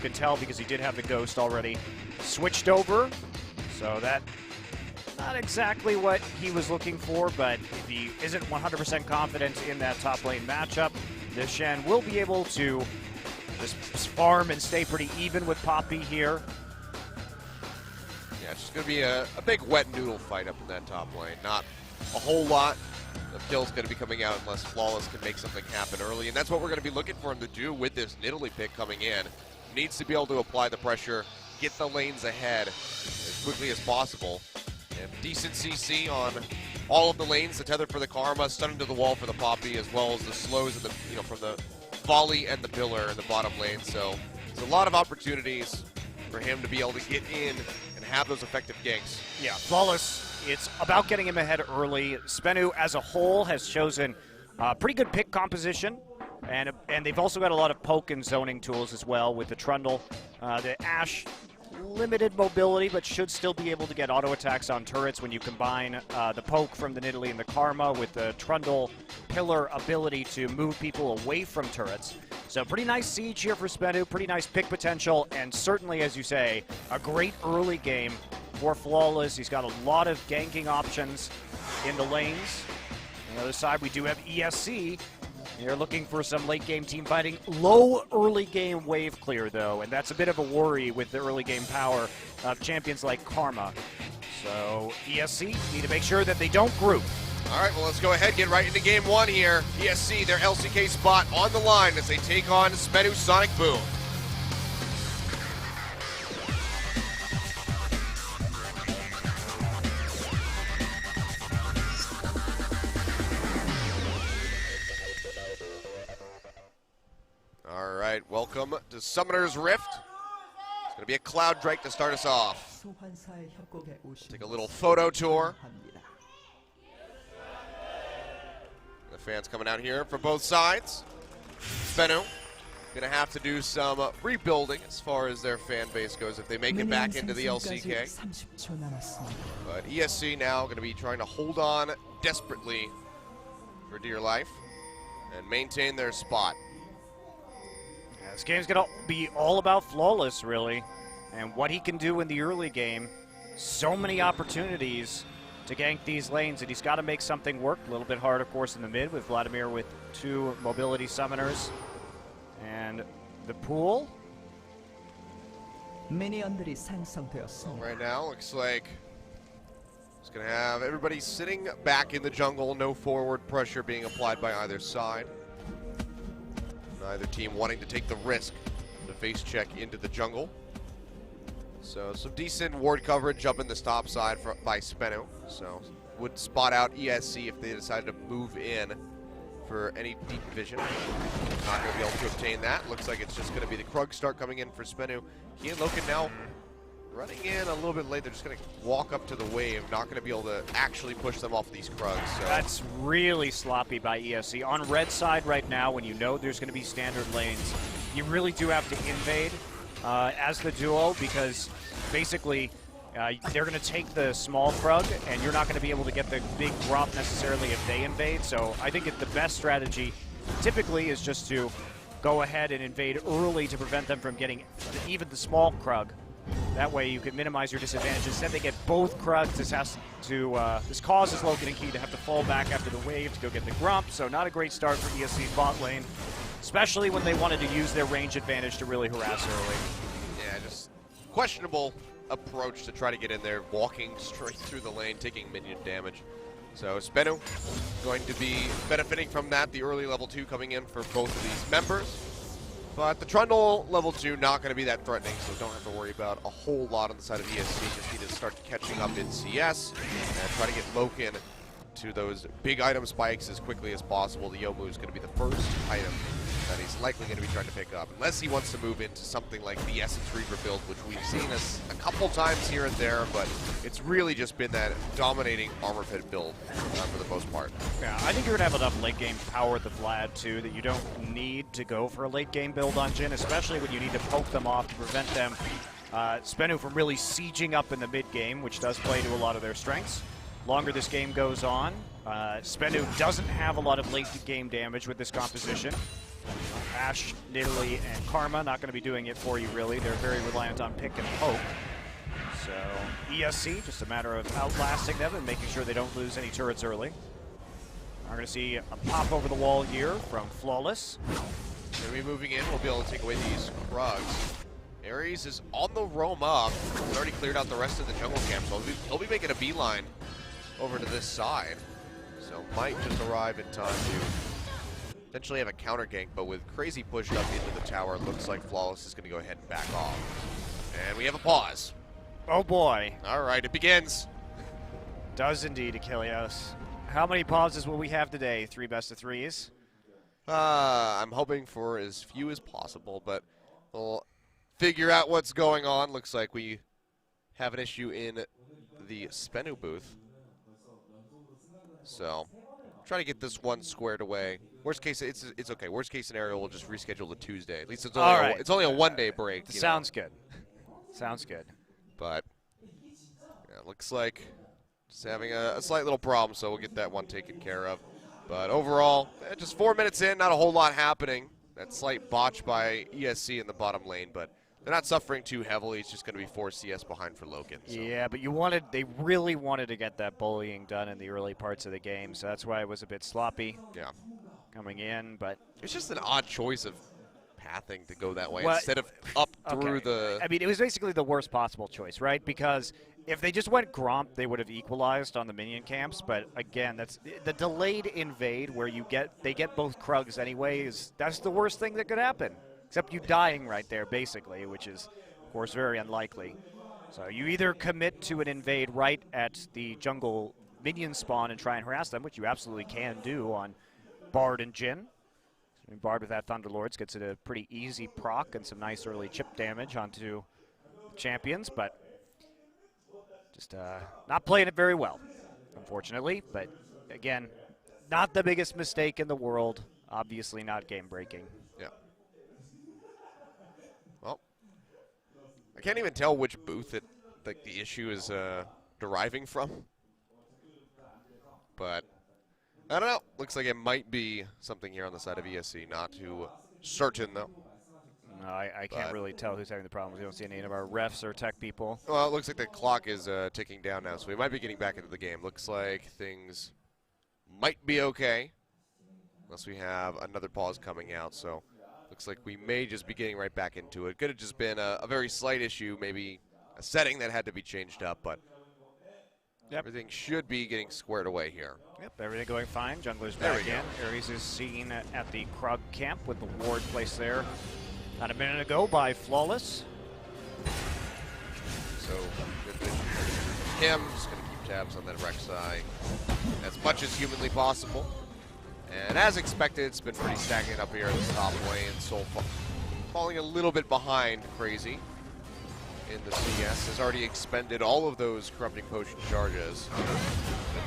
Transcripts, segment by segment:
could tell because he did have the Ghost already switched over. So that, not exactly what he was looking for, but if he isn't 100% confident in that top lane matchup, this Shen will be able to just farm and stay pretty even with Poppy here. Yeah, it's just going to be a big wet noodle fight up in that top lane. Not a whole lot of kills going to be coming out unless Flawless can make something happen early, and that's what we're going to be looking for him to do with this Nidalee pick coming in. Needs to be able to apply the pressure, get the lanes ahead as quickly as possible. And decent CC on all of the lanes, the tether for the Karma, stun into the wall for the Poppy, as well as the slows and the, from the volley and the pillar in the bottom lane. So there's a lot of opportunities for him to be able to get in and have those effective ganks. Yeah, Flawless, it's about getting him ahead early. SBENU as a whole has chosen pretty good pick composition, and they've also got a lot of poke and zoning tools as well with the Trundle. The Ashe, limited mobility, but should still be able to get auto attacks on turrets when you combine the poke from the Nidalee and the Karma with the Trundle pillar ability to move people away from turrets. So pretty nice siege here for SBENU, pretty nice pick potential, and certainly, as you say, a great early game for Flawless. He's got a lot of ganking options in the lanes. On the other side, we do have ESC. They're looking for some late game team fighting. Low early game wave clear, though, and that's a bit of a worry with the early game power of champions like Karma. So ESC need to make sure that they don't group. All right, well, let's go ahead, get right into game one here. ESC, their LCK spot on the line as they take on SBENU Sonicboom. All right, welcome to Summoner's Rift. It's going to be a Cloud Drake to start us off. Take a little photo tour. The fans coming out here from both sides. SBENU going to have to do some rebuilding as far as their fan base goes if they make it back into the LCK. But ESC now going to be trying to hold on desperately for dear life and maintain their spot. Yeah, this game's going to be all about Flawless, really, and what he can do in the early game. So many opportunities to gank these lanes, and he's got to make something work. A little bit hard, of course, in the mid with Vladimir with 2 mobility summoners. And the pool. Right now, looks like it's going to have everybody sitting back in the jungle. No forward pressure being applied by either side. Neither team wanting to take the risk to face check into the jungle. So some decent ward coverage up in this top side by SBENU. So would spot out ESC if they decided to move in for any deep vision. Not going to be able to obtain that. Looks like it's just going to be the Krug start coming in for SBENU. He and Loken now running in a little bit late. They're just going to walk up to the wave. Not going to be able to actually push them off these Krugs. So. That's really sloppy by ESC. On red side right now, when you know there's going to be standard lanes, you really do have to invade as the duo, because basically they're going to take the small Krug, and you're not going to be able to get the big drop necessarily if they invade. So I think the best strategy typically is just to go ahead and invade early to prevent them from getting even the small Krug. That way you can minimize your disadvantage. Instead they get both Krugs. This causes Loken and Key to have to fall back after the wave to go get the Grump. So not a great start for ESC's bot lane, especially when they wanted to use their range advantage to really harass early. Yeah, just questionable approach to try to get in there, walking straight through the lane, taking minion damage. So SBENU going to be benefiting from that. The early level 2 coming in for both of these members. But the Trundle level 2 not going to be that threatening, so don't have to worry about a whole lot on the side of ESC. Just need to start catching up in CS and try to get Loken to those big item spikes as quickly as possible. The Yomu is going to be the first item that he's likely going to be trying to pick up, unless he wants to move into something like the Essence Reaver build, which we've seen a couple times here and there, but it's really just been that dominating armor-fed build for the most part. Yeah, I think you're going to have enough late-game power with the Vlad, too, that you don't need to go for a late-game build on Jhin, especially when you need to poke them off to prevent them, SBENU, from really sieging up in the mid-game, which does play to a lot of their strengths. Longer this game goes on, SBENU doesn't have a lot of late-game damage with this composition. Ash, Nidalee, and Karma not going to be doing it for you, really. They're very reliant on pick and poke. So ESC, just a matter of outlasting them and making sure they don't lose any turrets early. We're going to see a pop over the wall here from Flawless. Going to be moving in. We'll be able to take away these Krugs. Ares is on the roam up. He's already cleared out the rest of the jungle camp, so he'll be making a beeline over to this side. So might just arrive in time to potentially have a counter gank, but with Crazy pushed up into the tower, it looks like Flawless is going to go ahead and back off. And we have a pause. Oh boy. All right, it begins. Does indeed, Achilles. How many pauses will we have today? 3 best of 3s? I'm hoping for as few as possible, but we'll figure out what's going on. Looks like we have an issue in the SBENU booth. So, try to get this one squared away. Worst case, it's okay. Worst case scenario, we'll just reschedule to Tuesday. At least it's only a one-day break. Sounds good. Sounds good. But yeah, looks like just having a slight little problem, so we'll get that one taken care of. But overall, just 4 minutes in, not a whole lot happening. That slight botch by ESC in the bottom lane, but they're not suffering too heavily. It's just going to be 4 CS behind for Loken. So. Yeah, but they really wanted to get that bullying done in the early parts of the game, so that's why it was a bit sloppy. Yeah. Coming in, but it's just an odd choice of pathing to go that way well, instead of up through the. I mean, it was basically the worst possible choice, right? Because if they just went Gromp, they would have equalized on the minion camps. But again, that's the delayed invade where they get both Krugs anyway. That's the worst thing that could happen. Except you dying right there, basically, which is, of course, very unlikely. So you either commit to an invade right at the jungle minion spawn and try and harass them, which you absolutely can do on Bard and Jhin. Bard with that Thunderlords gets it a pretty easy proc and some nice early chip damage onto champions, but just not playing it very well, unfortunately. But again, not the biggest mistake in the world. Obviously not game-breaking. Yeah. Well, I can't even tell which booth the issue is deriving from. But I don't know. Looks like it might be something here on the side of ESC. Not too certain, though. No, I can't really tell who's having the problems. We don't see any of our refs or tech people. Well, it looks like the clock is ticking down now, so we might be getting back into the game. Looks like things might be okay, unless we have another pause coming out. So looks like we may just be getting right back into it. Could have just been a very slight issue, maybe a setting that had to be changed up, but everything should be getting squared away here. Yep, everything going fine. Jungler's back in. Ares is seen at the Krug camp with the ward placed there not a minute ago by Flawless. So good vision for him. Just going to keep tabs on that Rek'Sai as much as humanly possible. And as expected, it's been pretty stagnant up here in the top lane. Soul falling a little bit behind Crazy in the CS. Has already expended all of those Corrupting Potion charges.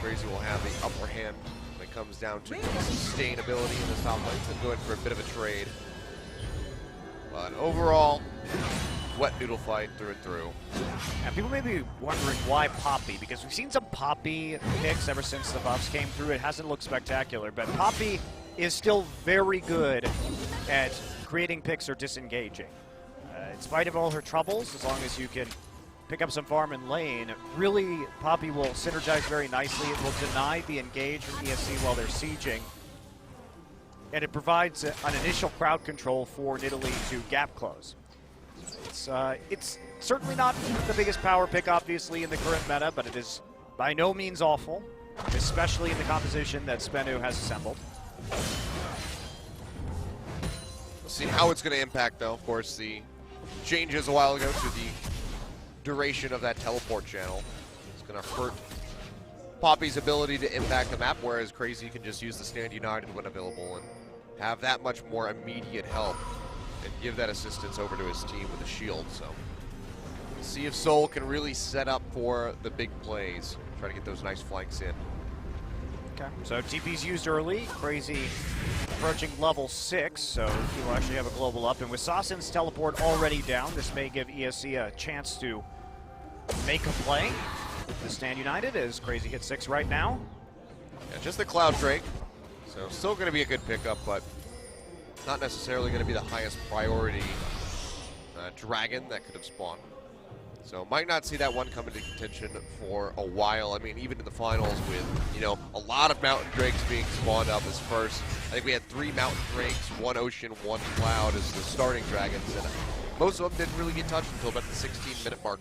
Crazy will have the upper hand when it comes down to sustainability in the top lane. So going for a bit of a trade. But overall, wet noodle fight through and through. And people may be wondering why Poppy, because we've seen some Poppy picks ever since the buffs came through. It hasn't looked spectacular, but Poppy is still very good at creating picks or disengaging. In spite of all her troubles, as long as you can pick up some farm and lane, really Poppy will synergize very nicely. It will deny the engage from ESC while they're sieging. And it provides an initial crowd control for Nidalee to gap close. It's certainly not the biggest power pick, obviously, in the current meta, but it is by no means awful, especially in the composition that SBENU has assembled. We'll see how it's going to impact, though. Of course, the changes a while ago to the duration of that teleport channel is going to hurt Poppy's ability to impact the map, whereas Crazy can just use the Stand United when available and have that much more immediate help and give that assistance over to his team with a shield. So we'll see if Soul can really set up for the big plays, try to get those nice flanks in. Okay, so TP's used early. Crazy approaching level 6, so he will actually have a global up. And with Sassin's teleport already down, this may give ESC a chance to make a play. The Stand United as Crazy hits 6 right now. Yeah, just the Cloud Drake. So still going to be a good pickup, but not necessarily going to be the highest priority dragon that could have spawned. So might not see that one come into contention for a while. I mean, even in the finals with, you know, a lot of mountain drakes being spawned up as first. I think we had 3 mountain drakes, 1 ocean, 1 cloud as the starting dragons, and most of them didn't really get touched until about the 16-minute mark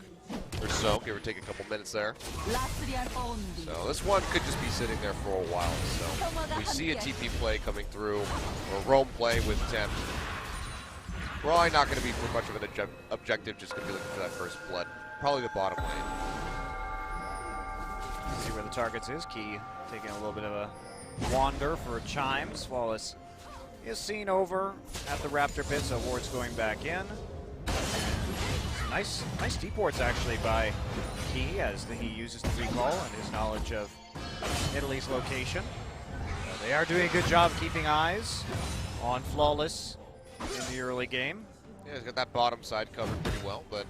or so, give or take a couple minutes there. So this one could just be sitting there for a while. So we see a TP play coming through, or roam play with Tempt. Probably not going to be for much of an objective, just going to be looking for that first blood. Probably the bottom lane. See where the targets is. Key taking a little bit of a wander for Chimes. Flawless is seen over at the Raptor pit, so Ward's going back in. Nice deports actually by Key as he uses the recall and his knowledge of Italy's location. They are doing a good job keeping eyes on Flawless in the early game. Yeah, he's got that bottom side covered pretty well, but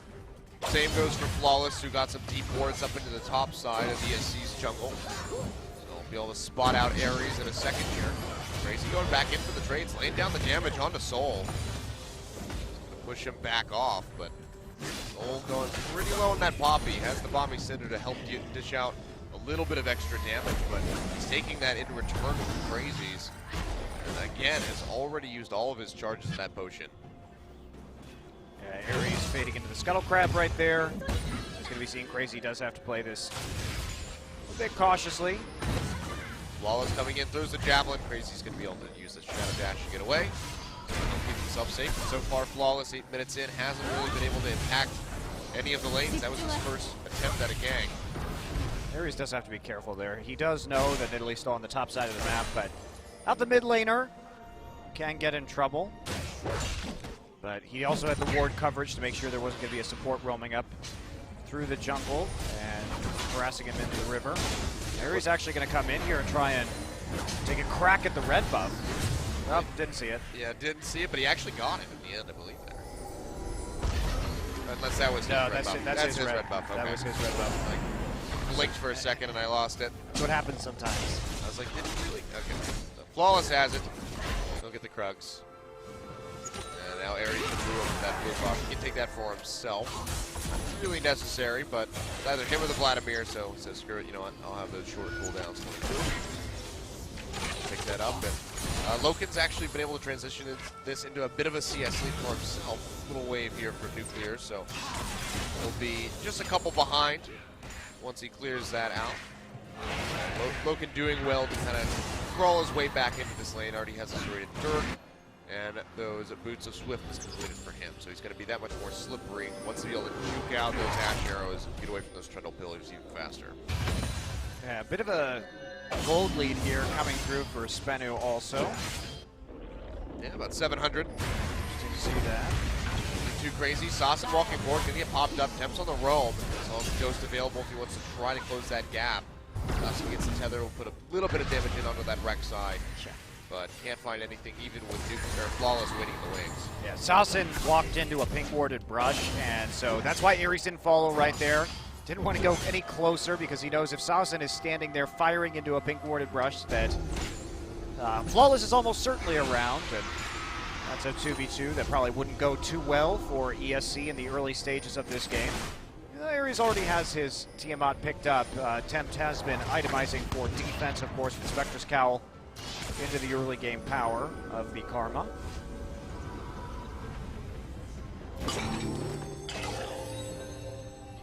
same goes for Flawless, who got some deep wards up into the top side of ESC's jungle. So he'll be able to spot out Ares in a second here. Crazy going back in for the trades, laying down the damage onto Soul. Gonna push him back off, but Soul going pretty low on that Poppy. Has the Bombing Cinder to help you dish out a little bit of extra damage, but he's taking that in return with the Crazies. And again, has already used all of his charges in that potion. Yeah, Ares fading into the Scuttle Crab right there. He's going to be seeing Crazy does have to play this a bit cautiously. Flawless coming in, throws the Javelin. Crazy's going to be able to use the Shadow Dash to get away. Keep himself safe. So far, Flawless, 8 minutes in, hasn't really been able to impact any of the lanes. That was his first attempt at a gang. Ares does have to be careful there. He does know that Italy's still on the top side of the map, but out the mid laner can get in trouble. But he also had the ward coverage to make sure there wasn't going to be a support roaming up through the jungle and harassing him into the river. Ares actually going to come in here and try and take a crack at the red buff. Oh, didn't see it. Yeah, didn't see it, but he actually got it in the end, I believe there. Unless that was his red buff. That's his red buff. Okay. That was his red buff. I blinked for a second and I lost it. That's what happens sometimes. I was like, did he really? Okay. So Flawless has it. He'll get the Krugs. And now Ares can brew up that blue buff. He can take that for himself. Really necessary, but it's either him or the Vladimir, so he says, screw it, you know what, I'll have those short cooldowns. Pick that up, and Loken's actually been able to transition this into a bit of a CS lead for himself. Little wave here for Nuclear, so he'll be just a couple behind once he clears that out. Loken doing well to kind of crawl his way back into this lane. Already has a serrated Dirk, and those Boots of Swiftness completed for him. So he's going to be that much more slippery once he's able to juke out those Ash Arrows and get away from those Trundle Pillars even faster. Yeah, a bit of a gold lead here coming through for SBENU also. Yeah, about 700. Interesting to see that. Too crazy. Sausage walking forward, gonna get popped up. Temps on the roam. So Ghost available if he wants to try to close that gap. So he gets the tether, will put a little bit of damage in onto that wreck side. But can't find anything even with Nuclear Flawless waiting in the wings. Yeah, Saucin walked into a pink warded brush, and so that's why Ares didn't follow right there. Didn't want to go any closer because he knows if Saucin is standing there firing into a pink warded brush that Flawless is almost certainly around, and that's a 2v2 that probably wouldn't go too well for ESC in the early stages of this game. Ares already has his Tiamat picked up. Tempt has been itemizing for defense, of course, with Spectre's Cowl into the early game power of the Karma.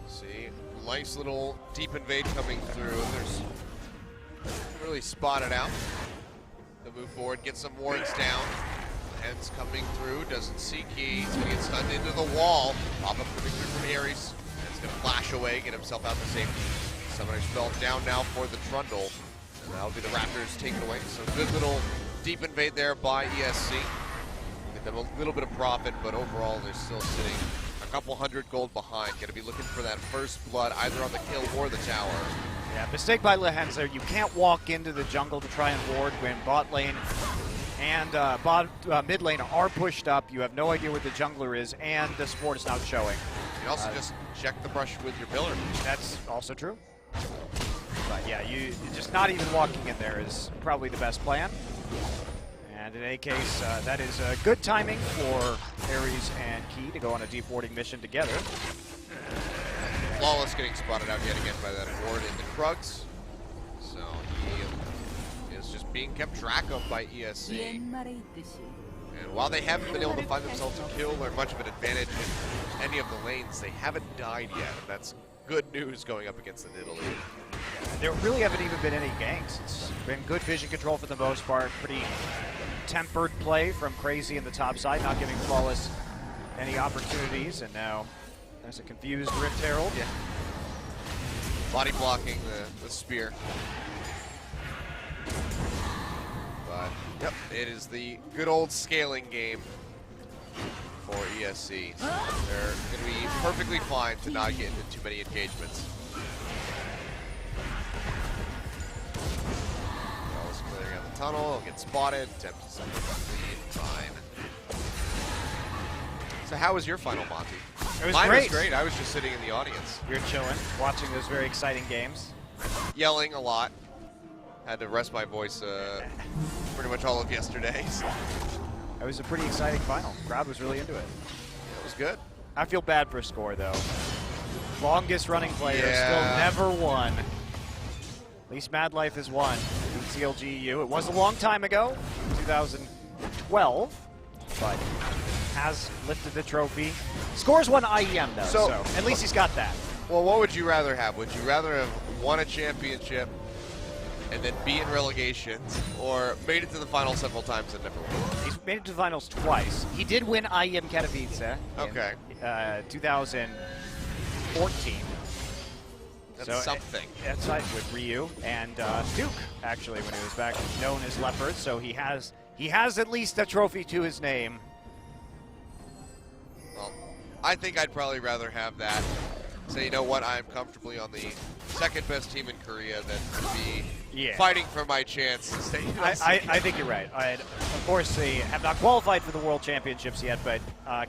See, nice little deep invade coming through. There's really spotted out. They'll move forward, get some wards down. Hens coming through, doesn't see Key. He's gonna get stunned into the wall. Pop up coming through from Ares. And he's gonna flash away, get himself out to safety. Summoner's spell down now for the Trundle. And that'll be the Raptors taken away. So good little deep invade there by ESC. Get them a little bit of profit, but overall they're still sitting a couple hundred gold behind. Gonna be looking for that first blood either on the kill or the tower. Yeah, mistake by Lehens there. You can't walk into the jungle to try and ward when bot lane and mid lane are pushed up. You have no idea where the jungler is, and the support is not showing. You also just check the brush with your pillar. That's also true. But yeah, you just not even walking in there is probably the best plan. And And in any case, that is good timing for Ares and Key to go on a deep warding mission together. Flawless getting spotted out yet again by that ward in the Krugs. So he is just being kept track of by ESC. And while they haven't been able to find themselves a kill or much of an advantage in any of the lanes, they haven't died yet. And that's good news going up against the Nidalee. There really haven't even been any ganks. It's been good vision control for the most part. Pretty tempered play from Crazy in the top side, not giving Flawless any opportunities. And now there's a confused Rift Herald. Yeah. Body blocking the spear. But, yep, it is the good old scaling game for ESC. They're going to be perfectly fine to not get into too many engagements. Flawless clearing out the tunnel, he'll get spotted, attempt to send the time. So how was your final, Monty? It was Mine great. was great. I was just sitting in the audience. You're chilling, watching those very exciting games. Yelling a lot. Had to rest my voice pretty much all of yesterday. So. It was a pretty exciting final. Crowd was really into it. It was good. I feel bad for Score, though. Longest running player, Yeah. still never won. At least Mad Life has won in CLGU. It was a long time ago, 2012, but has lifted the trophy. Score's won IEM, though, so at least he's got that. Well, what would you rather have? Would you rather have won a championship and then be in relegation, or made it to the final several times and never won? He's made it to the finals twice. He did win IEM Katowice Okay. in 2014. That's something. That's right, with Ryu and Duke, actually, when he was back known as Leopard. So he has at least a trophy to his name. Well, I think I'd probably rather have that. Say, you know what, I'm comfortably on the second best team in Korea than to be fighting for my chance to stay. I think you're right. Of course, they have not qualified for the World Championships yet, but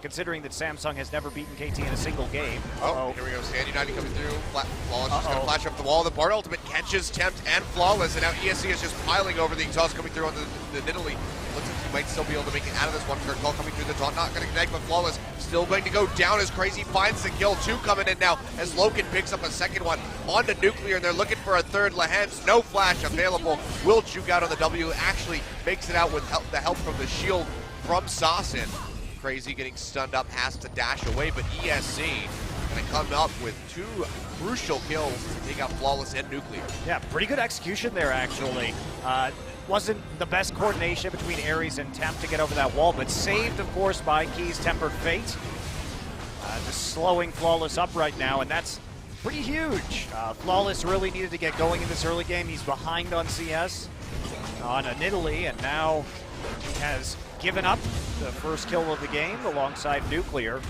considering that Samsung has never beaten KT in a single game. Oh, here we go. Stand United coming through. Flawless just going to flash up the wall. The Bard ultimate catches Tempt and Flawless, and now ESC is just piling over the exhaust coming through on the Nidalee. Looks like he might still be able to make it out of this one. Kurt Call coming through the taunt, not going to connect, but Flawless still going to go down as Crazy finds the kill. Two coming in now as Loken picks up a second one onto Nuclear, and they're looking for a third. Lahens, no flash available. Will juke out on the W, actually makes it out with the help from the shield from Sassin. Crazy getting stunned up, has to dash away, but ESC going to come up with two crucial kills to take out Flawless and Nuclear. Yeah, pretty good execution there, actually. Wasn't the best coordination between Ares and Temp to get over that wall, but saved, of course, by Key's Tempered Fate. Just slowing Flawless up right now, and that's pretty huge. Flawless really needed to get going in this early game. He's behind on CS, on a Nidalee, and now he has given up the first kill of the game alongside Nuclear.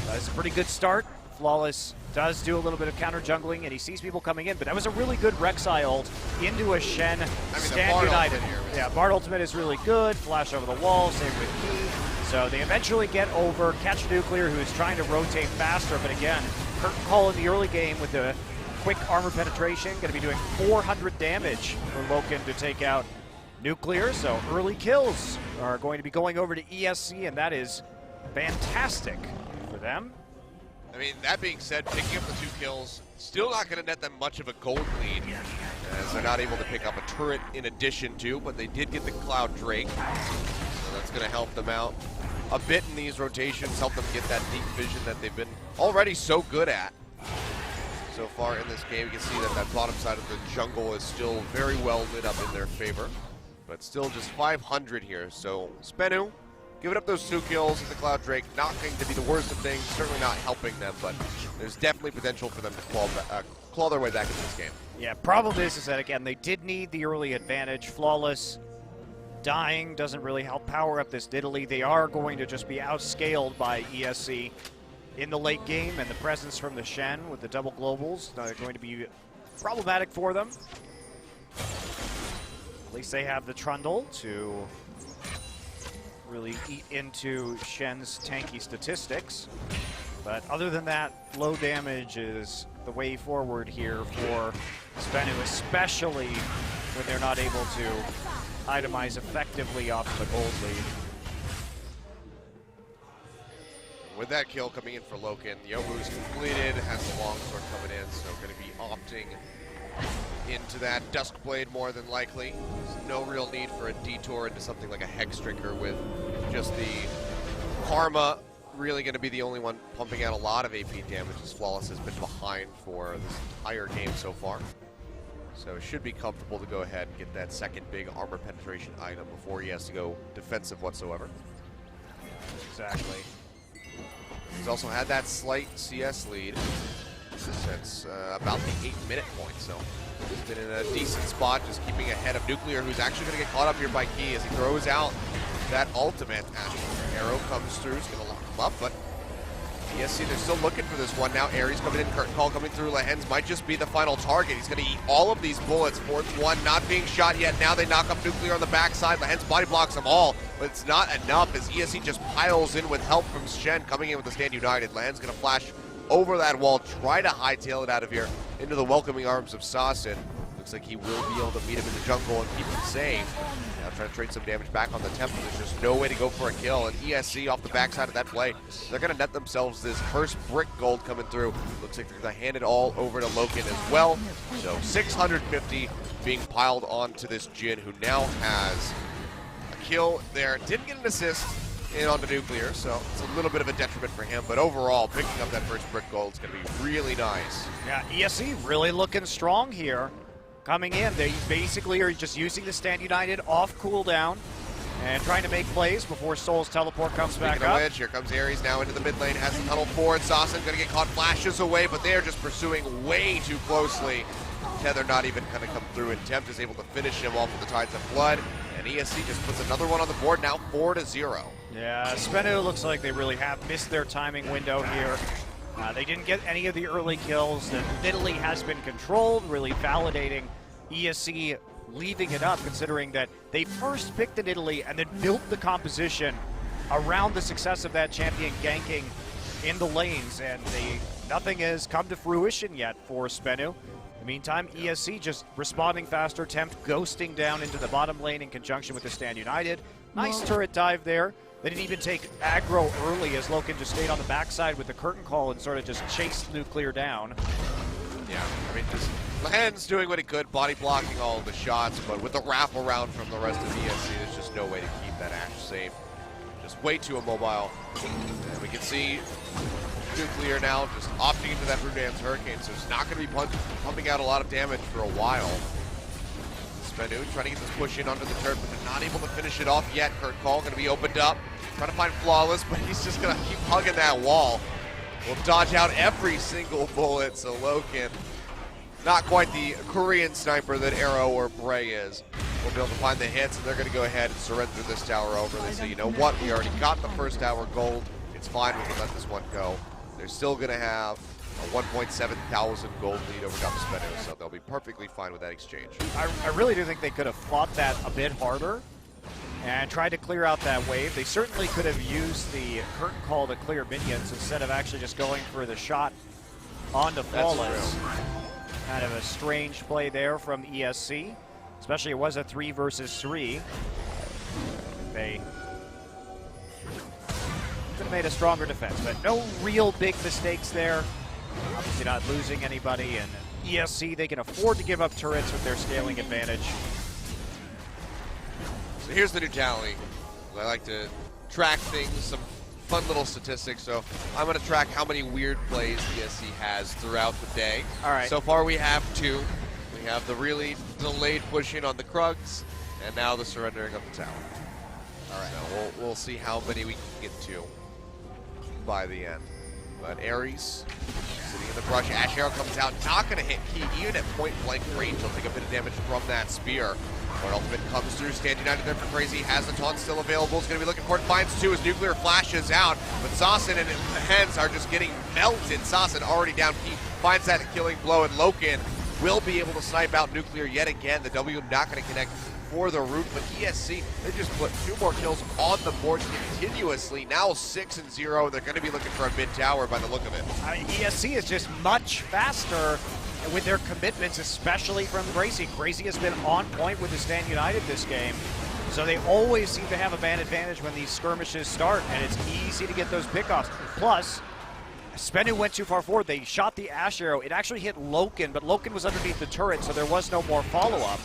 It's a pretty good start. Flawless does do a little bit of counter jungling, and he sees people coming in, but that was a really good Rek'Sai ult into a Shen. Stand United. Yeah, Bard ultimate is really good. Flash over the wall, same with Key. So they eventually get over, catch Nuclear, who's trying to rotate faster, but again, Kurt Call in the early game with the quick armor penetration, going to be doing 400 damage for Loken to take out Nuclear. So early kills are going to be going over to ESC, and that is fantastic for them. I mean, that being said, picking up the two kills, still not going to net them much of a gold lead, as they're not able to pick up a turret in addition to, but they did get the Cloud Drake, so that's going to help them out a bit in these rotations, help them get that deep vision that they've been already so good at. So far in this game, you can see that that bottom side of the jungle is still very well lit up in their favor, but still just 500 here, so SBENU giving up those two kills with the Cloud Drake, not going to be the worst of things, certainly not helping them, but there's definitely potential for them to claw their way back into this game. Yeah, problem is that, again, they did need the early advantage. Flawless dying doesn't really help power up this Nidalee. They are going to just be outscaled by ESC in the late game, and the presence from the Shen with the double globals are going to be problematic for them. At least they have the Trundle to really eat into Shen's tanky statistics. But other than that, low damage is the way forward here for SBENU, especially when they're not able to itemize effectively off the gold lead. With that kill coming in for Loken, Yobu's completed, has the longsword coming in, so going to be opting into that Duskblade more than likely. There's no real need for a detour into something like a Hexdrinker with just the Karma really going to be the only one pumping out a lot of AP damage, as Flawless has been behind for this entire game so far. So it should be comfortable to go ahead and get that second big armor penetration item before he has to go defensive whatsoever. Exactly. He's also had that slight CS lead since about the 8-minute point, so he's been in a decent spot, just keeping ahead of Nuclear, who's actually going to get caught up here by Key as he throws out that ultimate. Arrow comes through, he's going to lock him up, but ESC, they're still looking for this one now. Aries coming in, Curtain Call coming through. Lehens might just be the final target. He's going to eat all of these bullets. Fourth one not being shot yet. Now they knock up Nuclear on the backside. Lehens body blocks them all, but it's not enough as ESC just piles in with help from Shen coming in with the Stand United. Lehens going to flash over that wall, try to hightail it out of here into the welcoming arms of Sasin. Looks like he will be able to meet him in the jungle and keep him safe. Now trying to trade some damage back on the temple. There's just no way to go for a kill. And ESC off the backside of that play, they're going to net themselves this first brick gold coming through. Looks like they're going to hand it all over to Loken as well. So 650 being piled onto this Jhin, who now has a kill there. Didn't get an assist in on the Nuclear, so it's a little bit of a detriment for him. But overall, picking up that first brick gold is going to be really nice. Yeah, ESC really looking strong here. Coming in, they basically are just using the Stand United off cooldown and trying to make plays before Soul's teleport comes back up. Which, here comes Aries now into the mid lane, has the tunnel forward. Sasin going to get caught, flashes away, but they are just pursuing way too closely. Tether not even going to come through, and Tempt is able to finish him off with the Tides of Blood, and ESC just puts another one on the board, now 4-0. Yeah, SBENU looks like they really have missed their timing window here. They didn't get any of the early kills. The Italy has been controlled, really validating ESC leaving it up, considering that they first picked an Italy and then built the composition around the success of that champion ganking in the lanes, and nothing has come to fruition yet for SBENU. In the meantime, ESC just responding faster, Tempt ghosting down into the bottom lane in conjunction with the Stand United. Nice turret dive there. They didn't even take aggro early as Loken just stayed on the backside with the Curtain Call and sort of just chased Nuclear down. Yeah, I mean, just Lehens doing what he could, body blocking all of the shots, but with the wraparound from the rest of ESC, there's just no way to keep that Ashe safe. Just way too immobile. And we can see Nuclear now just opting into that Rudan's Hurricane, so it's not going to be pumping out a lot of damage for a while. SBENU trying to get this push in under the turret, but they're not able to finish it off yet. Curtain Call going to be opened up, trying to find Flawless, but he's just going to keep hugging that wall. Will dodge out every single bullet, so Loken, not quite the Korean sniper that Arrow or Bray is, will be able to find the hits, and they're going to go ahead and surrender this tower over. They say, you know what, we already got the first tower gold, it's fine, we can let this one go. They're still going to have a 1.7 thousand gold lead over top of SBENU, so they'll be perfectly fine with that exchange. I really do think they could have fought that a bit harder and tried to clear out that wave. They certainly could have used the Curtain Call to clear minions instead of actually just going for the shot onto Flawless. Kind of a strange play there from ESC, especially it was a 3 versus 3. They could have made a stronger defense, but no real big mistakes there. Obviously not losing anybody, and ESC, they can afford to give up turrets with their scaling advantage. So here's the new tally. I like to track things, some fun little statistics. So I'm going to track how many weird plays ESC has throughout the day. All right. So far we have 2. We have the really delayed push in on the Krugs, and now the surrendering of the tower. All right. So we'll see how many we can get to by the end. But Aries sitting in the brush. Ashe Arrow comes out, not going to hit Key even at point blank range. He'll take a bit of damage from that spear. But ultimate comes through. Stand United there for Crazy. Has the taunt still available. Is going to be looking for it. Finds 2 as Nuclear flashes out. But Sasin and Hens are just getting melted. Sasin already down. Key finds that killing blow, and Loken will be able to snipe out Nuclear yet again. The W not going to connect for the root, but ESC, they just put 2 more kills on the board continuously. Now 6-0, and they're going to be looking for a mid tower by the look of it. ESC is just much faster with their commitments, especially from Crazy. Crazy has been on point with the Stand United this game. So they always seem to have a man advantage when these skirmishes start, and it's easy to get those pickoffs. Plus, SBENU went too far forward. They shot the Ash Arrow. It actually hit Loken, but Loken was underneath the turret, so there was no more follow-up.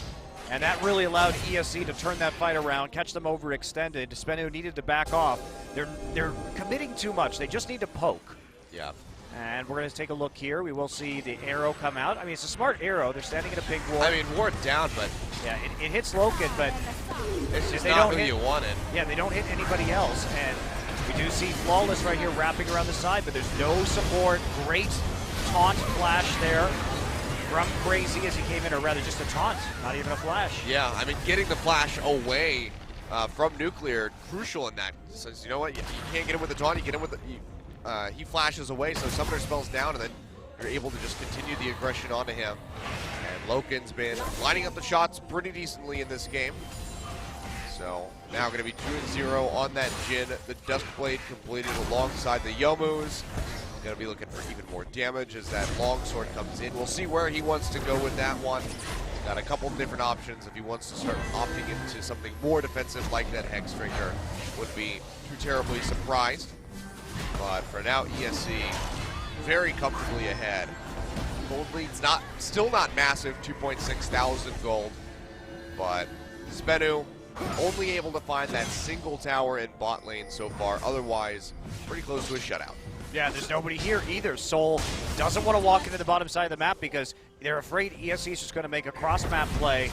And that really allowed ESC to turn that fight around, catch them overextended. SBENU needed to back off. They're committing too much. They just need to poke. Yeah. And we're going to take a look here. We will see the arrow come out. I mean, it's a smart arrow. They're standing in a pink ward. I mean, ward down, but yeah, it hits Loken, but it's just not who you wanted. Yeah, they don't hit anybody else. And we do see Flawless right here wrapping around the side, but there's no support. Great taunt flash there from Crazy as he came in, or rather just a taunt, not even a flash. Yeah, I mean, getting the flash away from Nuclear, crucial in that. Says, you know what, you can't get him with the taunt, you get him with the... he flashes away, so Summoner spells down, and then you're able to just continue the aggression onto him. And Loken's been lining up the shots pretty decently in this game. So now going to be 2-0 on that Jhin. The Duskblade completed alongside the Yomus. Going to be looking for even more damage as that longsword comes in. We'll see where he wants to go with that one. Got a couple of different options if he wants to start opting into something more defensive like that Hexdrinker. Would be too terribly surprised. But for now, ESC very comfortably ahead. Gold lead's still not massive, 2.6 thousand gold. But SBENU only able to find that single tower in bot lane so far. Otherwise, pretty close to a shutout. Yeah, there's nobody here either. Soul doesn't want to walk into the bottom side of the map because they're afraid ESC is just going to make a cross-map play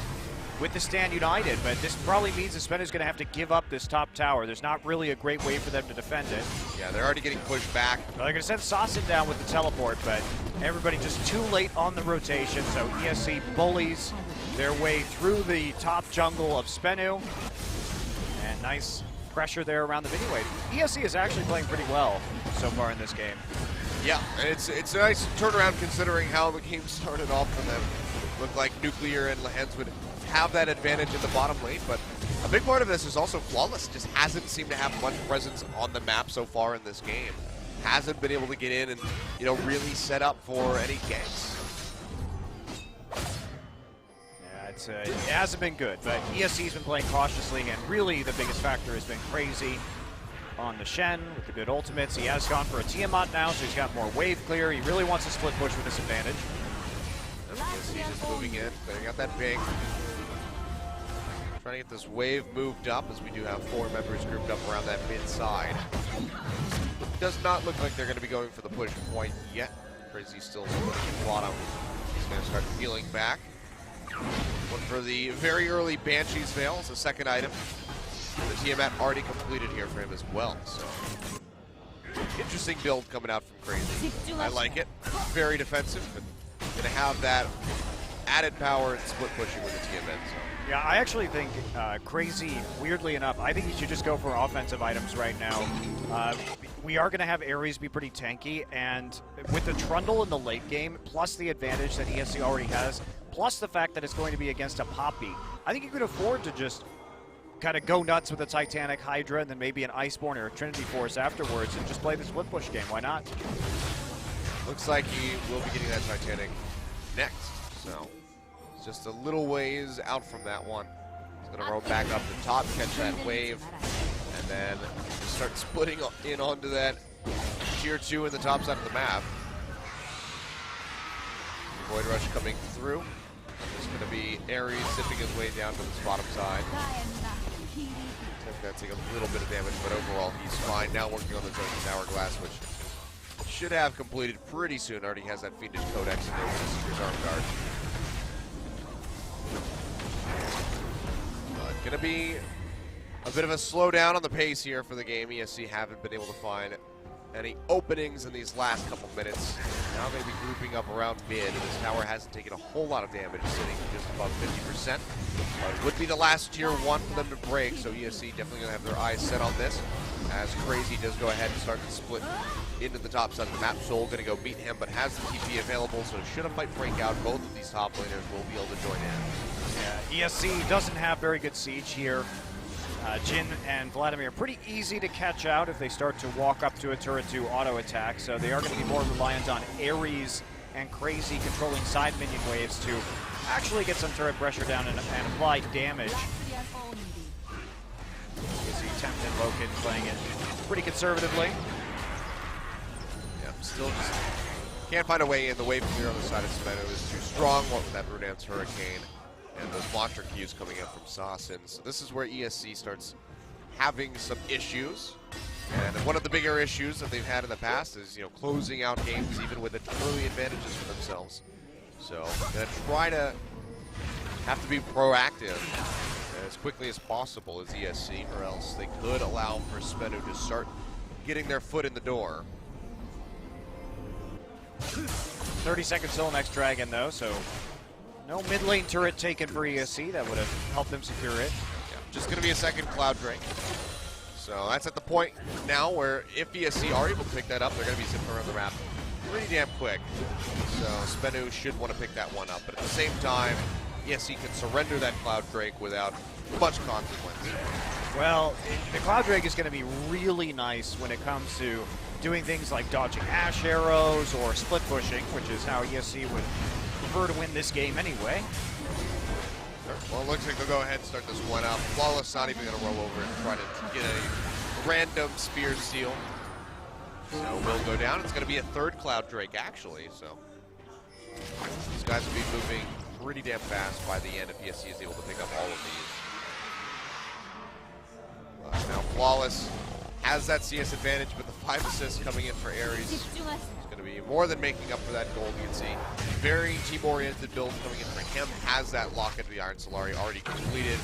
with the Stand United, but this probably means that SBENU is going to have to give up this top tower. There's not really a great way for them to defend it. Yeah, they're already getting pushed back. Well, they're going to send Sasson down with the teleport, but everybody just too late on the rotation, so ESC bullies their way through the top jungle of SBENU. And nice pressure there around the mini wave. ESC is actually playing pretty well so far in this game. Yeah, and it's a nice turnaround considering how the game started off for them. Looked like Nuclear and Lehens would have that advantage in the bottom lane, but a big part of this is also Flawless just hasn't seemed to have much presence on the map so far in this game. Hasn't been able to get in and, you know, really set up for any ganks. Yeah, it hasn't been good, but ESC's been playing cautiously, and really the biggest factor has been Crazy on the Shen with the good ultimates. He has gone for a Tiamat now, so he's got more wave clear. He really wants to split push with this advantage. ESC just moving in, clearing out that ping. Trying to get this wave moved up, as we do have 4 members grouped up around that mid side. Does not look like they're going to be going for the push quite yet. Crazy's still splitting in bottom. He's going to start peeling back. One for the very early Banshee's Veil as a second item. The Tiamat already completed here for him as well. So interesting build coming out from Crazy. I like it. Very defensive, but going to have that added power and split pushing with the Tiamat. So. Yeah, I actually think Crazy, weirdly enough, I think he should just go for offensive items right now. We are going to have Ares be pretty tanky, and with the Trundle in the late game, plus the advantage that ESC already has, plus the fact that it's going to be against a Poppy, I think you could afford to just kind of go nuts with a Titanic Hydra and then maybe an Iceborne or a Trinity Force afterwards and just play the split push game. Why not? Looks like he will be getting that Titanic next, so it's just a little ways out from that one. He's going to roll back up the top, catch that wave, and then start splitting in onto that tier 2 in the top side of the map. Void Rush coming through. It's going to be Ares zipping his way down to this bottom side. That's taking a little bit of damage, but overall he's fine. Now working on the Chosen Hourglass, which should have completed pretty soon. Already has that Fiendish Codex and there's Seeker's Arm Guard. Gonna be a bit of a slowdown on the pace here for the game. ESC haven't been able to find any openings in these last couple minutes. Now maybe grouping up around mid. This tower hasn't taken a whole lot of damage, sitting just above 50%. But it would be the last tier 1 for them to break, so ESC definitely gonna have their eyes set on this. As Crazy does go ahead and start to split into the top side of the map. Soul gonna go meet him, but has the TP available, so should a fight break out, both of these top laners will be able to join in. Yeah, ESC doesn't have very good siege here. Jhin and Vladimir are pretty easy to catch out if they start to walk up to a turret to auto attack, so they are going to be more reliant on Ares and Crazy controlling side minion waves to actually get some turret pressure down and apply damage. Tempt and Loken playing it pretty conservatively. Yeah, still just can't find a way in. The wave clear on the side of SBENU is too strong. What with that Rudan's Hurricane and those monster Qs coming up from Saucin. So this is where ESC starts having some issues. And one of the bigger issues that they've had in the past is, you know, closing out games even with early advantages for themselves. So gonna try to have to be proactive as quickly as possible as ESC, or else they could allow for SBENU to start getting their foot in the door. 30 seconds till next Dragon, though, so no mid lane turret taken for ESC. That would have helped them secure it. Yeah, just going to be a second Cloud Drake. So that's at the point now where if ESC are able to pick that up, they're going to be zipping around the map pretty damn quick. So SBENU should want to pick that one up. But at the same time, ESC can surrender that Cloud Drake without much consequence. Well, the Cloud Drake is going to be really nice when it comes to doing things like dodging Ash arrows or split pushing, which is how ESC would prefer to win this game anyway. Well, it looks like they'll go ahead and start this one up. Flawless not even going to roll over and try to get a random spear steal. So will go down. It's going to be a third Cloud Drake, actually. So these guys will be moving pretty damn fast by the end if ESC is able to pick up all of these. Now Flawless has that CS advantage, but the 5 assists coming in for Ares is going to be more than making up for that gold. You can see very team-oriented build coming in for him. Has that lock into the Iron Solari already completed.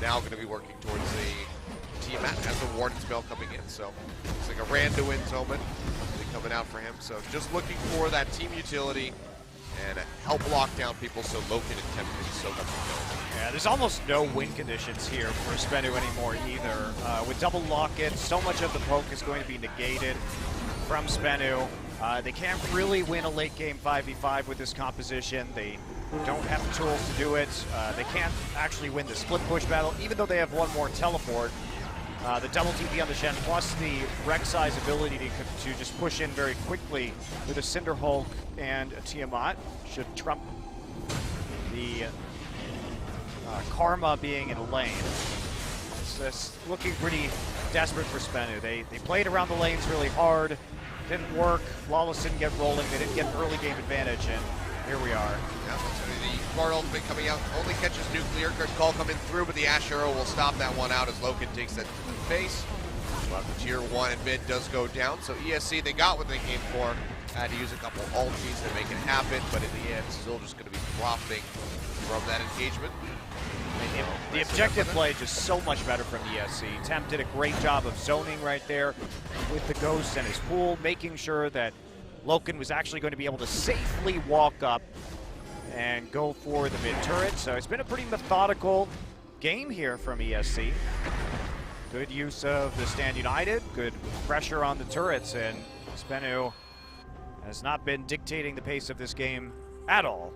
Now going to be working towards the Tiamat as the Warden spell coming in. So it's like a Randuin's Omen coming out for him. So just looking for that team utility and help lock down people so Loken and Tempt can soak up the kills. Yeah, there's almost no win conditions here for SBENU anymore either. With double lock-it, so much of the poke is going to be negated from SBENU. They can't really win a late game 5v5 with this composition. They don't have the tools to do it. They can't actually win the split push battle, even though they have one more teleport. The double TP on the Shen, plus the Rek'Sai's ability to just push in very quickly with a Cinder Hulk and a Tiamat should trump the Karma being in a lane. It's looking pretty desperate for SBENU. They played around the lanes really hard, didn't work. Flawless didn't get rolling. They didn't get an early game advantage, and here we are. Yeah, so the Guard ultimate coming out only catches nuclear. Good call coming through, but the Ash Arrow will stop that one out as Loken takes that to the face. But the tier 1 and mid does go down, so ESC, they got what they came for. Had to use a couple ulties to make it happen, but in the end, still just going to be profiting from that engagement. The objective play just so much better from ESC. Tempt did a great job of zoning right there with the Ghost and his pool, making sure that Loken was actually going to be able to safely walk up and go for the mid turret. So it's been a pretty methodical game here from ESC. Good use of the Stand United, good pressure on the turrets, and SBENU has not been dictating the pace of this game at all.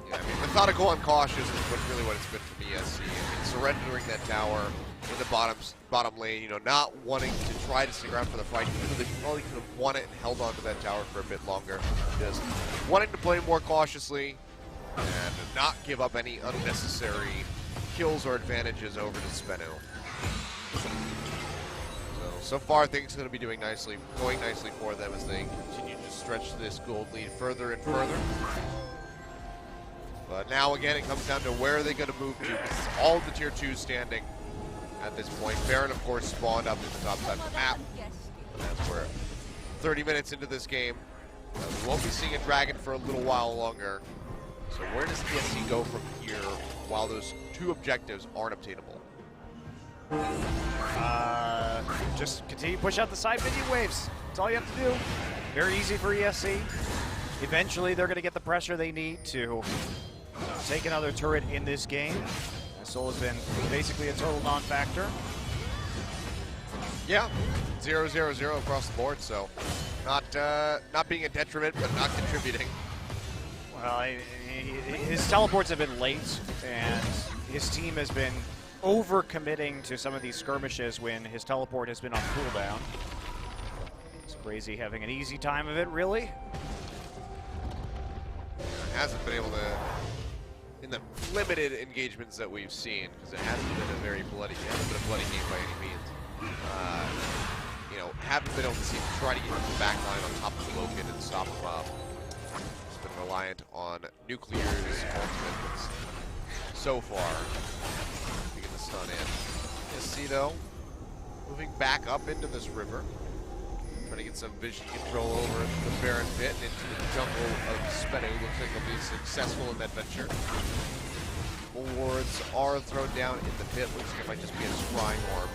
Yeah, I mean, methodical and cautious is really what it's been from ESC. I mean, surrendering that tower in the bottom lane, you know, not wanting to try to stick around for the fight, even though they probably could have won it and held on to that tower for a bit longer. Just wanting to play more cautiously and not give up any unnecessary kills or advantages over to SBENU. So far things are going to be going nicely for them as they continue to stretch this gold lead further and further. But now again, it comes down to where are they going to move to. It's all the tier 2 standing at this point. Baron, of course, spawned up in the top side of the map. And that's where 30 minutes into this game, we won't be seeing a dragon for a little while longer. So where does ESC go from here while those 2 objectives aren't obtainable? Just continue to push out the side minion waves. That's all you have to do. Very easy for ESC. Eventually, they're going to get the pressure they need to take another turret in this game. Soul has been basically a total non-factor. Yeah, 0-0-0 across the board, so not being a detriment, but not contributing. Well, his teleports have been late, and his team has been over-committing to some of these skirmishes when his teleport has been on cooldown. It's crazy having an easy time of it, really. Hasn't been able to in the limited engagements that we've seen, because it hasn't been a very bloody, game by any means. You know, haven't been able to seem to try to get into the back line on top of Logan and stop him up. It's been reliant on Nuclear's ultimate so far. We get the stun in. ESC though, moving back up into this river. Trying to get some vision control over the Baron pit and into the jungle of SBENU. Looks like they'll be successful in that venture. Wards are thrown down in the pit. Looks like it might just be a scrying orb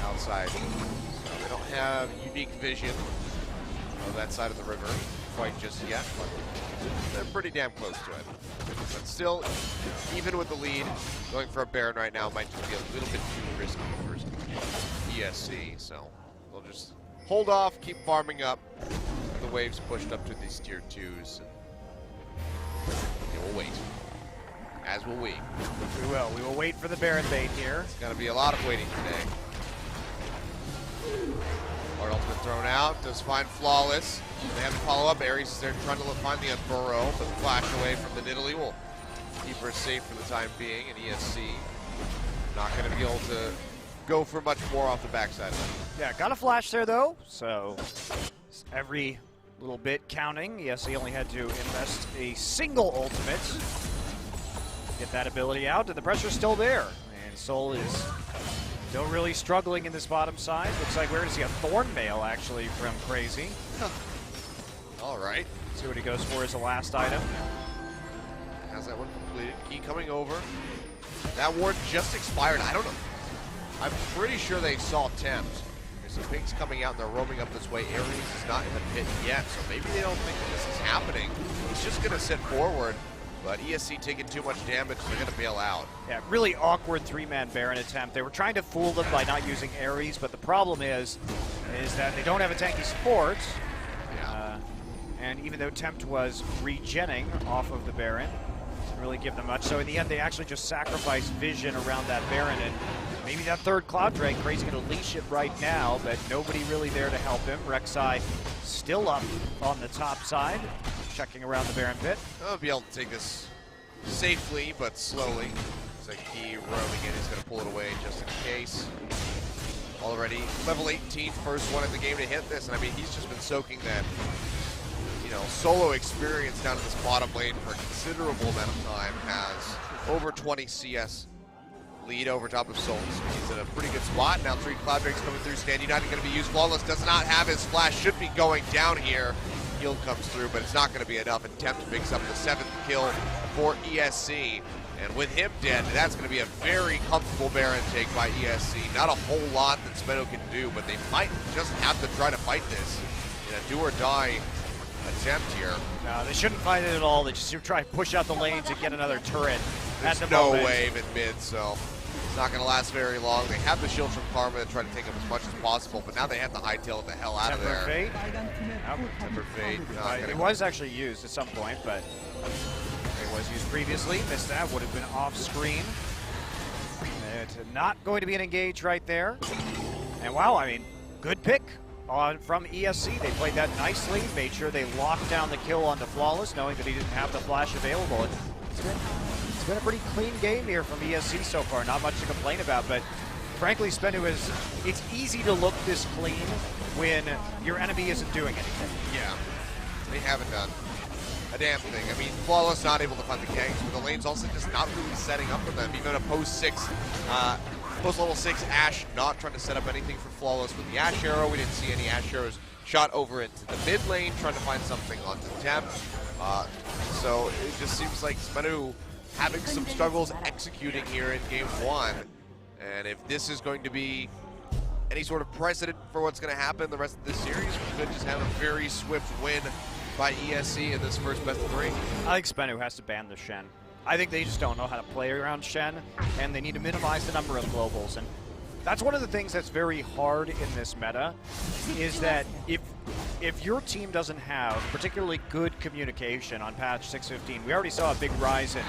outside. So they don't have unique vision of that side of the river quite just yet, but they're pretty damn close to it. But still, even with the lead, going for a Baron right now might just be a little bit too risky first ESC, so they'll just hold off, keep farming up. The waves pushed up to these tier 2s. And we'll wait. As will we. We will. We will wait for the Baron bait here. It's going to be a lot of waiting today. Our ultimate thrown out. Does find Flawless. They have to follow up. Ares is there trying to find the Burrow, but the flash away from the Nidalee will keep her safe for the time being. And ESC not going to be able to go for much more off the backside. Yeah, got a flash there though, so every little bit counting. ESC only had to invest a single ultimate. Get that ability out, and the pressure's still there. And Soul is still really struggling in this bottom side. Looks like we're going to see a Thorn Mail actually from Crazy. All right. See what he goes for as the last item. How's that one completed? Key coming over. That ward just expired. I don't know. I'm pretty sure they saw Tempt. There's some pings coming out and they're roaming up this way. Ares is not in the pit yet, so maybe they don't think that this is happening. He's just going to sit forward, but ESC taking too much damage, they're going to bail out. Yeah, really awkward three-man Baron attempt. They were trying to fool them by not using Ares, but the problem is that they don't have a tanky support. Yeah. And even though Tempt was regenning off of the Baron, didn't really give them much. So in the end, they actually just sacrificed vision around that Baron, and maybe that third Cloud Drake. Crazy going to leash it right now, but nobody really there to help him. Rek'Sai still up on the top side, checking around the Baron pit. I'll be able to take this safely, but slowly. It's like he roaming in. He's going to pull it away just in case. Already level 18, first one in the game to hit this, and I mean, he's just been soaking that, you know, solo experience down in this bottom lane for a considerable amount of time. Has over 20 CS lead over top of Soul. So he's in a pretty good spot. Now 3 Cloud Drakes coming through. Stand United going to be used. Flawless does not have his flash. Should be going down here. Heal comes through, but it's not going to be enough. And Tempt picks up the 7th kill for ESC. And with him dead, that's going to be a very comfortable Baron take by ESC. Not a whole lot that SBENU can do, but they might just have to try to fight this in a do-or-die attempt here. No, they shouldn't fight it at all. They just try to push out the lanes and get another turret. There's no wave in mid, so it's not going to last very long. They have the shield from Karma to try to take him as much as possible, but now they have to hightail it the hell out of there. Fate? Temper Fate. It was actually used at some point, but it was used previously. Missed that. Would have been off screen. It's not going to be an engage right there. And wow, I mean, good pick from ESC. They played that nicely, made sure they locked down the kill onto Flawless, knowing that he didn't have the flash available. It's been a pretty clean game here from ESC so far. Not much to complain about, but frankly, SBENU it's easy to look this clean when your enemy isn't doing anything. Yeah, they haven't done a damn thing. I mean, Flawless not able to find the ganks, but the lane's also just not really setting up for them. Even a post level 6 Ashe not trying to set up anything for Flawless with the Ashe arrow. We didn't see any Ashe arrows shot over into the mid lane, trying to find something onto Tempt. So it just seems like SBENU having some struggles executing here in game 1. And if this is going to be any sort of precedent for what's going to happen the rest of this series, we could just have a very swift win by ESC in this first best of 3. I think SBENU has to ban the Shen. I think they just don't know how to play around Shen, and they need to minimize the number of globals. And that's one of the things that's very hard in this meta, is that if your team doesn't have particularly good communication on patch 6.15, we already saw a big rise in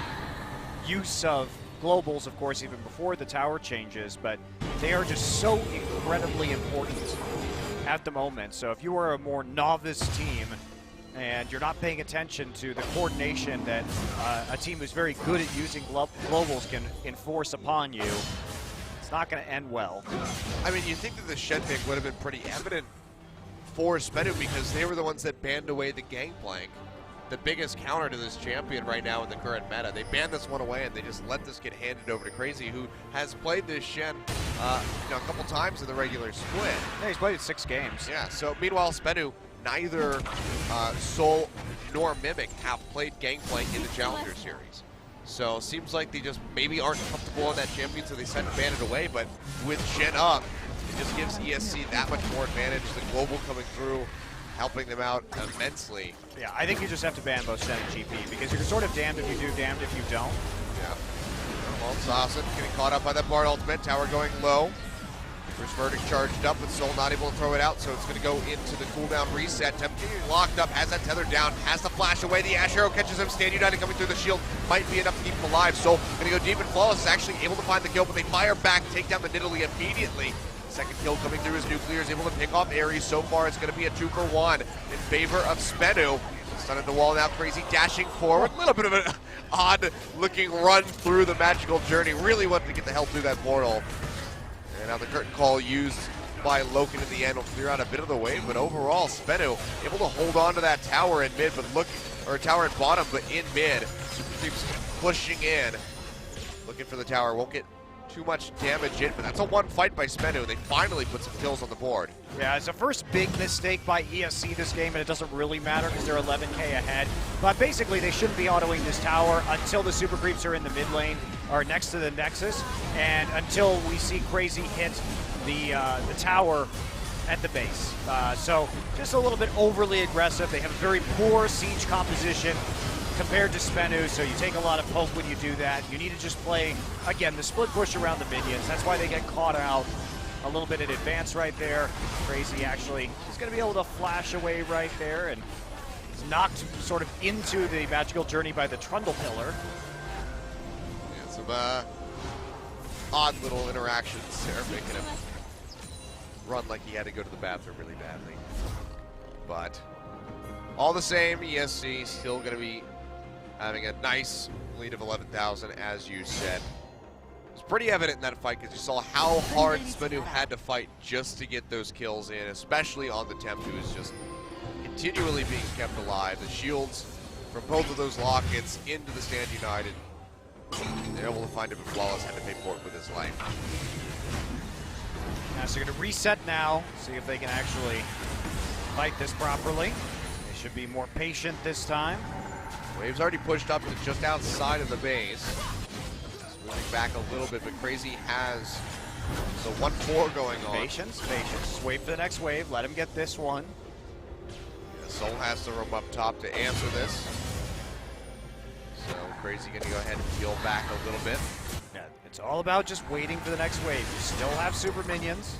use of globals, of course, even before the tower changes, but they are just so incredibly important at the moment. So if you are a more novice team, and you're not paying attention to the coordination that a team who's very good at using globals can enforce upon you, it's not going to end well. I mean, you think that the Shen pick would have been pretty evident for SBENU because they were the ones that banned away the Gangplank, the biggest counter to this champion right now in the current meta. They banned this one away and they just let this get handed over to Crazy, who has played this Shen a couple times in the regular split. Yeah, he's played 6 games. Yeah, so meanwhile SBENU, neither Soul nor Mimic have played Gangplank in the Challenger Series. So seems like they just maybe aren't comfortable on that champion, so they send ban it away, but with Shen up, it just gives ESC that much more advantage. The global coming through, helping them out immensely. Yeah, I think you just have to ban both Shen and GP because you're sort of damned if you do, damned if you don't. Yeah. Well, Sasson getting caught up by that Bard ultimate. Tower going low. First Verdict charged up, but Soul not able to throw it out, so it's going to go into the cooldown reset. Tempting locked up, has that tether down, has the flash away. The Ash Arrow catches him. Stand United coming through the shield. Might be enough to keep him alive. Soul going to go deep and flawless. Is actually able to find the kill, but they fire back, take down the Nidalee immediately. Second kill coming through as Nuclear is able to pick off Ares. So far, it's going to be a 2-for-1 in favor of SBENU. Stun at the wall now, Crazy dashing forward. A little bit of an odd-looking run through the magical journey. Really wanted to get the hell through that portal. And now the curtain call used by Loken in the end will clear out a bit of the wave, but overall, SBENU able to hold on to that tower in mid, but tower at bottom, but in mid. Super Creeps pushing in, looking for the tower. Won't get too much damage in, but that's a one fight by SBENU. They finally put some kills on the board. Yeah, it's the first big mistake by ESC this game, and it doesn't really matter because they're 11k ahead. But basically, they shouldn't be autoing this tower until the Super Creeps are in the mid lane, or next to the Nexus, and until we see Crazy hit the tower at the base. So just a little bit overly aggressive. They have a very poor siege composition compared to SBENU, so you take a lot of poke when you do that. You need to just play, again, the split push around the minions. That's why they get caught out a little bit in advance right there. Crazy actually is going to be able to flash away right there, and he's knocked sort of into the magical journey by the Trundle Pillar. Yeah, some odd little interactions there, making him run like he had to go to the bathroom really badly. But all the same, ESC still going to be having a nice lead of 11,000, as you said. It was pretty evident in that fight because you saw how hard SBENU had to fight just to get those kills in, especially on the Temp, who is just continually being kept alive. The shields from both of those lockets into the Stand United. They're able to find him, and Flawless had to pay for it with his life. Yeah, so they're going to reset now, see if they can actually fight this properly. They should be more patient this time. Wave's already pushed up to just outside of the base. Moving back a little bit, but Crazy has the 1-4 going on. Patience, patience. Just wait for the next wave. Let him get this one. Yeah, Soul has to roam up top to answer this. So Crazy gonna go ahead and heal back a little bit. Yeah, it's all about just waiting for the next wave. You still have super minions.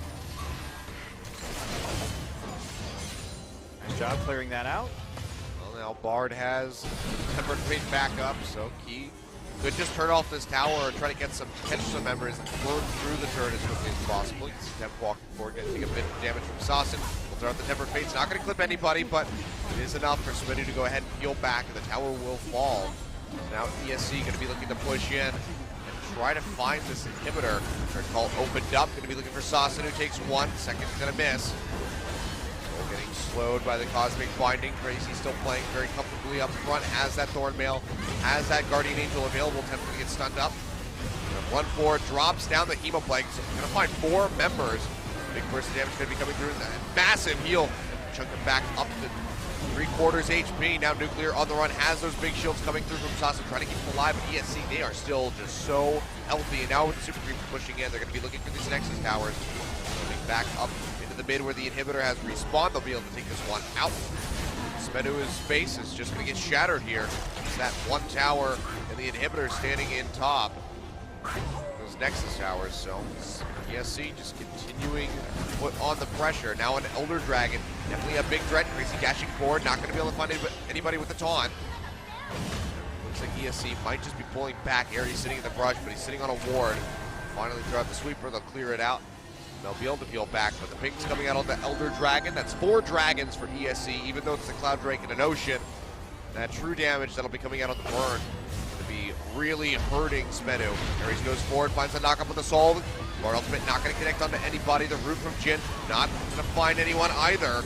Nice job clearing that out. Well, now Bard has Tempered Fate back up, so Key could just turn off this tower or try to catch some members and burn through the turret as quickly as possible. You can see Temp walking forward, gonna take a bit of damage from Sasson. We'll throw out the Tempered Fate's not gonna clip anybody, but it is enough for SBENU to go ahead and heal back, and the tower will fall. Now ESC gonna be looking to push in and try to find this inhibitor. Third call opened up, gonna be looking for Sasson, who takes one. Second's gonna miss. Getting slowed by the Cosmic Binding. Crazy still playing very comfortably up front, has that Thornmail, has that Guardian Angel available, tempted to get stunned up. 1-4 drops down the Hemoplague, so we're gonna find 4 members. Big burst of damage gonna be coming through, that massive heal, chunking back up to 3/4 HP. Now Nuclear on the run, has those big shields coming through from Sasson, trying to keep them alive, but ESC, they are still just so healthy, and now with the Super Creeps pushing in, they're gonna be looking for these Nexus towers. Moving back up into the mid where the inhibitor has respawned, they'll be able to take this one out. SBENU's face is just gonna get shattered here. It's that one tower and the inhibitor standing in top. Those Nexus towers, so ESC just continuing to put on the pressure. Now an Elder Dragon, definitely a big threat. Crazy dashing forward, not gonna be able to find anybody with the taunt. Looks like ESC might just be pulling back. Ares sitting in the brush, but he's sitting on a ward. Finally throw out the sweeper, they'll clear it out. They'll be able to peel back, but the ping's coming out on the Elder Dragon. That's 4 dragons for ESC, even though it's the Cloud Drake and an Ocean. That true damage that'll be coming out on the burn to be really hurting SBENU. Ares goes forward, finds a knock-up with the Soul. Lord Ultimate not going to connect onto anybody. The root from Jin not going to find anyone either.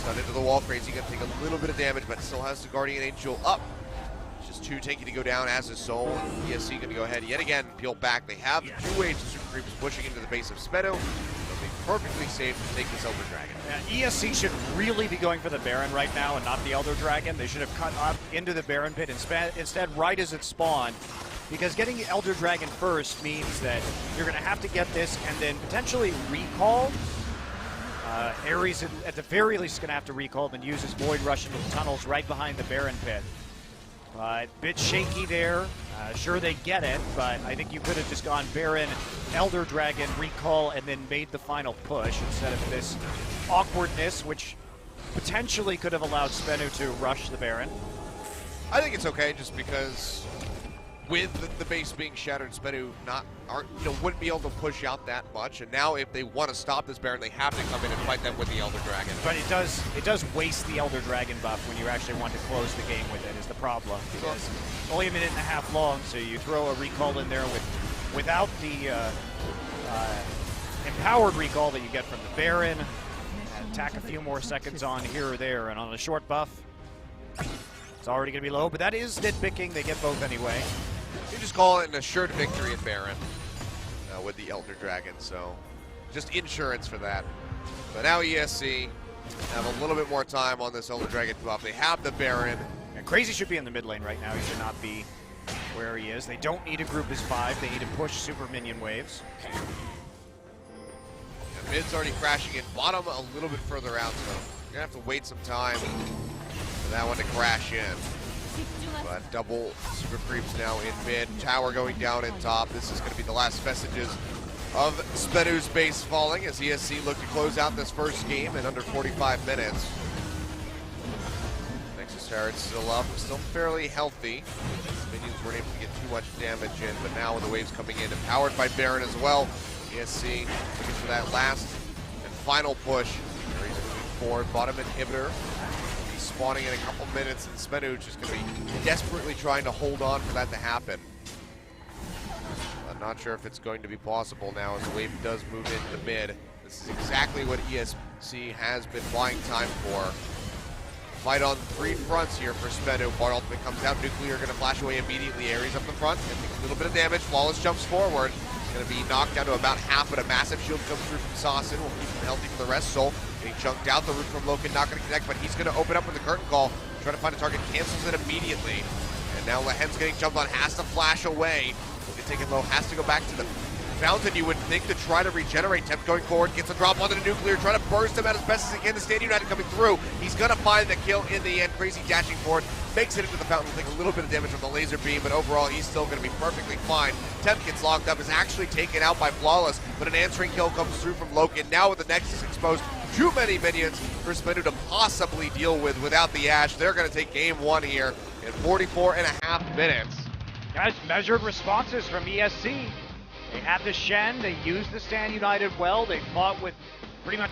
Stunned into the wall. Crazy going to take a little bit of damage, but still has the Guardian Angel up. Just too tanky to go down as his Soul. ESC going to go ahead yet again, peel back. They have 2 waves of Super Creeps pushing into the base of SBENU. They'll be perfectly safe to take this Elder Dragon. Yeah, ESC should really be going for the Baron right now and not the Elder Dragon. They should have cut up into the Baron pit instead right as it spawned, because getting the Elder Dragon first means that you're going to have to get this and then potentially recall. Ares, at the very least, is going to have to recall and use his Void Rush into the tunnels right behind the Baron pit. Bit shaky there. Sure, they get it, but I think you could have just gone Baron, Elder Dragon, recall, and then made the final push instead of this awkwardness, which potentially could have allowed SBENU to rush the Baron. I think it's okay, just because with the base being shattered, SBENU wouldn't be able to push out that much. And now, if they want to stop this Baron, they have to come in and fight them with the Elder Dragon. But it does waste the Elder Dragon buff when you actually want to close the game with it. Is the problem? Because it's only a minute and a half long, so you throw a recall in there without the empowered recall that you get from the Baron, and tack a few more seconds on here or there, and on a short buff, it's already going to be low. But that is nitpicking. They get both anyway. You just call it an assured victory in Baron with the Elder Dragon, so just insurance for that. But now ESC have a little bit more time on this Elder Dragon buff. They have the Baron. And Crazy should be in the mid lane right now. He should not be where he is. They don't need to group as 5. They need to push super minion waves. And mid's already crashing in. Bottom a little bit further out, so you're going to have to wait some time for that one to crash in. But double Super Creeps now in mid. Tower going down in top. This is going to be the last vestiges of SBENU's base falling as ESC look to close out this first game in under 45 minutes. Nexus turret's still up, still fairly healthy. Minions weren't able to get too much damage in, but now with the waves coming in, empowered by Baron as well, ESC looking for that last and final push. He's moving forward, bottom inhibitor. Spawning in a couple minutes, and SBENU just going to be desperately trying to hold on for that to happen. I'm not sure if it's going to be possible now as the wave does move into the mid. This is exactly what ESC has been buying time for. Fight on 3 fronts here for SBENU. Bart Ultimate comes out, Nuclear going to flash away immediately. Ares up the front, and takes a little bit of damage. Flawless jumps forward. Going to be knocked down to about half, but a massive shield comes through from Saucin. Will keep him healthy for the rest. Soul getting chunked out. The root from Loken not going to connect, but he's going to open up with the curtain call. Trying to find a target, cancels it immediately. And now Lehen's getting jumped on, has to flash away. Loken taken low, has to go back to the fountain, you would think, to try to regenerate. Temp going forward, gets a drop onto the Nuclear, trying to burst him out as best as he can. The Stand United coming through. He's going to find the kill in the end. Crazy dashing forward, makes it into the fountain, will take a little bit of damage from the laser beam, but overall he's still going to be perfectly fine. Temp gets locked up, is actually taken out by Flawless, but an answering kill comes through from Loken. Now with the Nexus exposed, too many minions for SBENU to possibly deal with without the Ashe. They're going to take game 1 here in 44.5 minutes. Guys, measured responses from ESC. They had the Shen, they used the Stand United well, they fought with pretty much